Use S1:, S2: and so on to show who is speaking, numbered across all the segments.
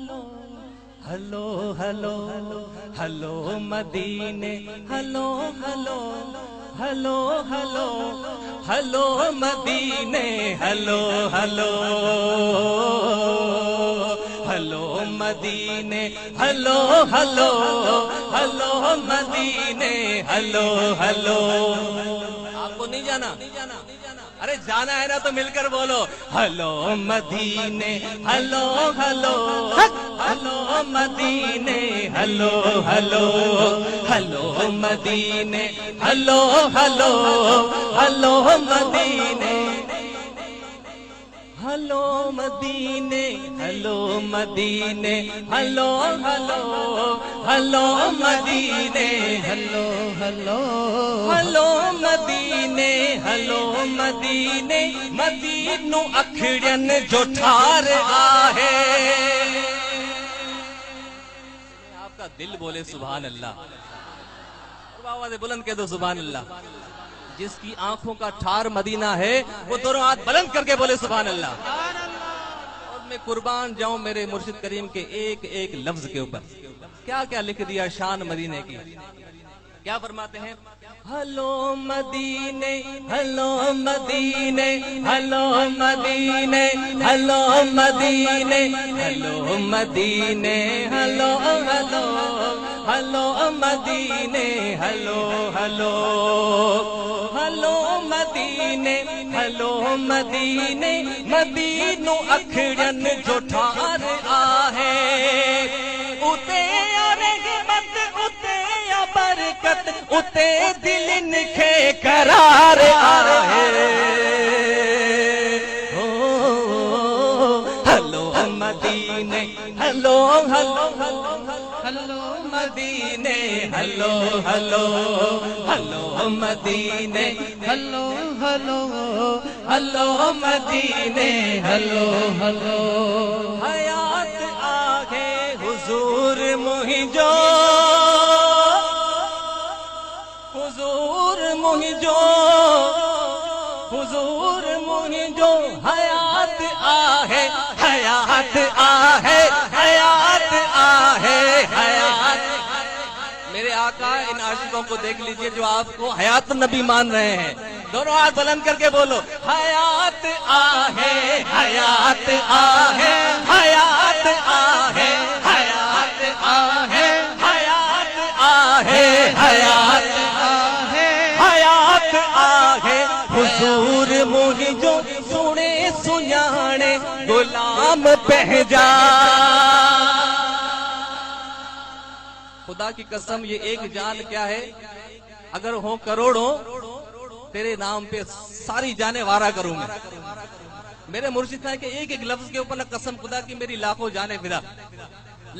S1: Hello hello hello مدینے hello hello hello hello hello مدینے hello hello hello مدینے hello hello hello مدینے hello hello. آپ کو نہیں جانا؟ ارے جانا ہے نا تو مل کر بولو ہلو مدینے ہلو ہلو ہلو مدینے ہلو ہلو ہلو مدینے ہلو ہلو ہلو مدینے ہلو مدینے ہلو مدینے ہلو ہلو ہلو مدینے ہلو ہلو ہلو مدینے ہلو مدینے مدینو اکھڑن جو ٹھار آہے. آپ کا دل بولے سبحان اللہ، اور آواز بلند کہہ دو سبحان اللہ. جس کی آنکھوں کا ٹھار مدینہ ہے وہ دونوں ہاتھ بلند کر کے بولے سبحان اللہ. اور میں قربان جاؤں میرے مرشد کریم کے ایک ایک لفظ کے اوپر. کیا کیا لکھ دیا شان مدینے کی. کیا فرماتے ہیں؟ ہلو مدینے ہلو مدینے ہلو مدینے ہلو مدینے ہلو مدینے ہلو ہلو ہلو مدینے ہلو ہلو ہلو مدینے ہلو مدینے مدینو اکھڑن جو ٹھار آہے. اتے رحمت اتے برکت اتے دل نکھے قرار آہے. ہلو مدینے ہلو ہلو ہلو مدینے ہلو ہلو ہلو مدینے ہلو ہلو ہلو مدینے ہلو ہلو. حیات آگے حضور مہنجو حضور مہنجو حضور مہنجو حیات آہے حیات آہے حیات آہے حیات. میرے آقا ان عاشقوں کو دیکھ لیجئے جو آپ کو حیات نبی مان رہے ہیں. دونوں ہاتھ بلند کر کے بولو حیات آہے حیات آہے حیات آہے حیات آہے حیات آہے حیات حیات آہے. حضور مہنجو سنے سنانے غلام پہجا. خدا کی قسم یہ ایک جان کیا ہے، اگر ہو کروڑوں تیرے نام پہ ساری جانیں وارہ کروں میں. میرے مرشد ہے کہ ایک ایک لفظ کے اوپر قسم خدا کی میری لاکھوں جانیں فدا،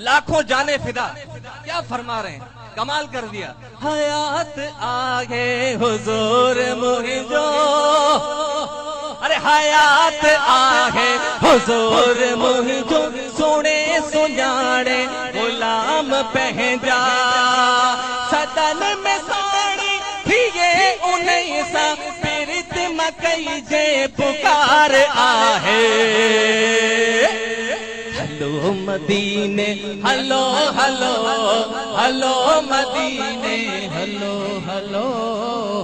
S1: لاکھوں جانیں فدا. کیا فرما رہے ہیں، کمال کر دیا. حیات آگے حضور مہنجو ارے حیات آگے حضور مہنجو سنے سنانے غلام پہنجا. سدن میں ساڑی تھیے انہیں سا پیرت مکئی جے پکار آہے. ہلو مدینے ہلو ہلو ہلو مدینے ہلو ہلو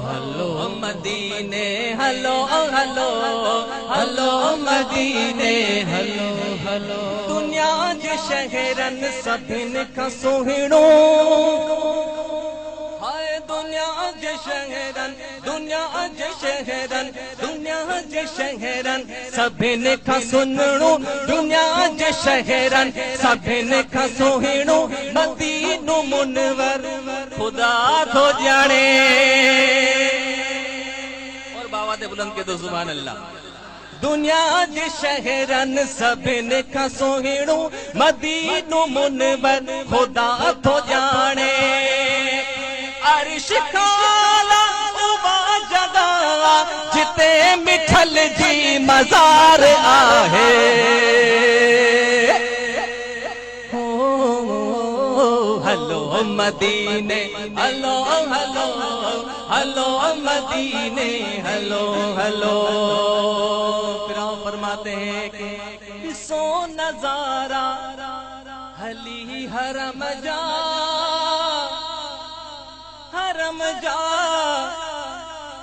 S1: ہلو مدینے ہلو ہلو ہلو مدینے ہلو ہلو. دنیا جے شہرن سبھن کا سوہنو ہائے. دنیا جے شہرن دنیا جے شہرن دنیا جے شہرن سبھن کا سننو. دنیا جے شہرن سبھن کا سوہنو مدینو منور خدا تو جانے. اور باوات بلند کے تو سبحان اللہ. دنیا جے شہرن سبھن کا سوہنو مدینو منور خدا تو جانے. عرش کالا اوبا جگہ جتے مٹھل جی مزار آہے. ہلو مدینے ہلو ہلو ہلو مدینے ہلو ہلو. پھر آپ فرماتے ہیں کہ سو نظارہ علی حرم جا